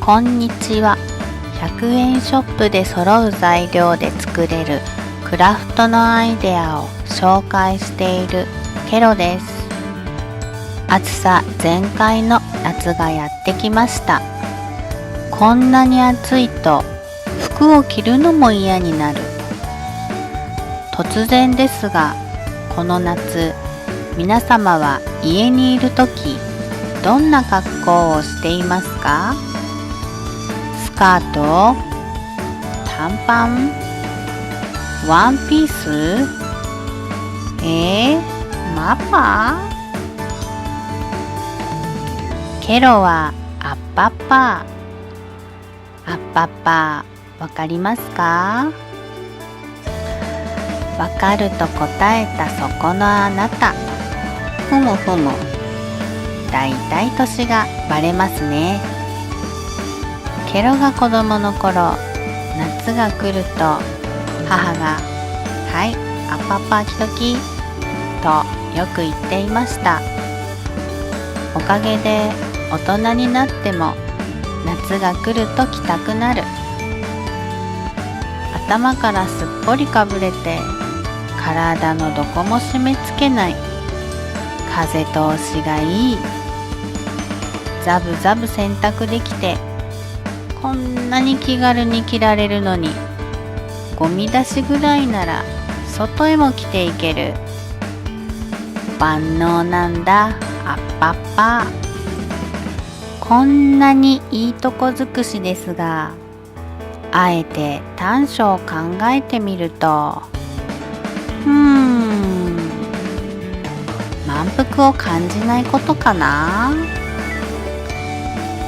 こんにちは。100円ショップで揃う材料で作れるクラフトのアイデアを紹介しているケロです。暑さ全開の夏がやってきました。こんなに暑いと服を着るのも嫌になる。突然ですが、この夏、皆様は家にいるとき、どんな格好をしていますか？スカート、短パン、ワンピース？マパ？ケロはアッパッパー。アッパッパー、わかりますか？わかると答えたそこのあなた。ふむふむ。だいたい年がバレますね。ケロが子供の頃、夏が来ると母が「はい、アッパッパー着とき」とよく言っていました。おかげで大人になっても夏が来ると着たくなる。頭からすっぽりかぶれて体のどこも締め付けない。風通しがいい。ザブザブ洗濯できて、こんなに気軽に着られるのに、ゴミ出しぐらいなら外へも着ていける。万能なんだ、アッパッパー。こんなにいいとこ尽くしですが、あえて短所を考えてみると、満腹を感じないことかな。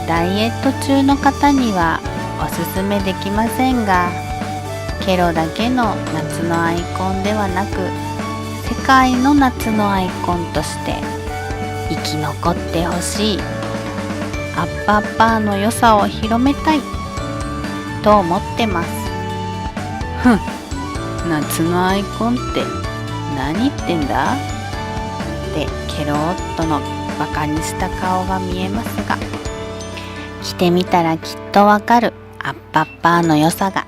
ダイエット中の方にはおすすめできませんが、ケロだけの夏のアイコンではなく、世界の夏のアイコンとして生き残ってほしい。アッパッパーの良さを広めたいと思ってます。夏のアイコンって何言ってんだってケロッとのバカにした顔が見えますが、着てみたらきっとわかるアッパッパーの良さが。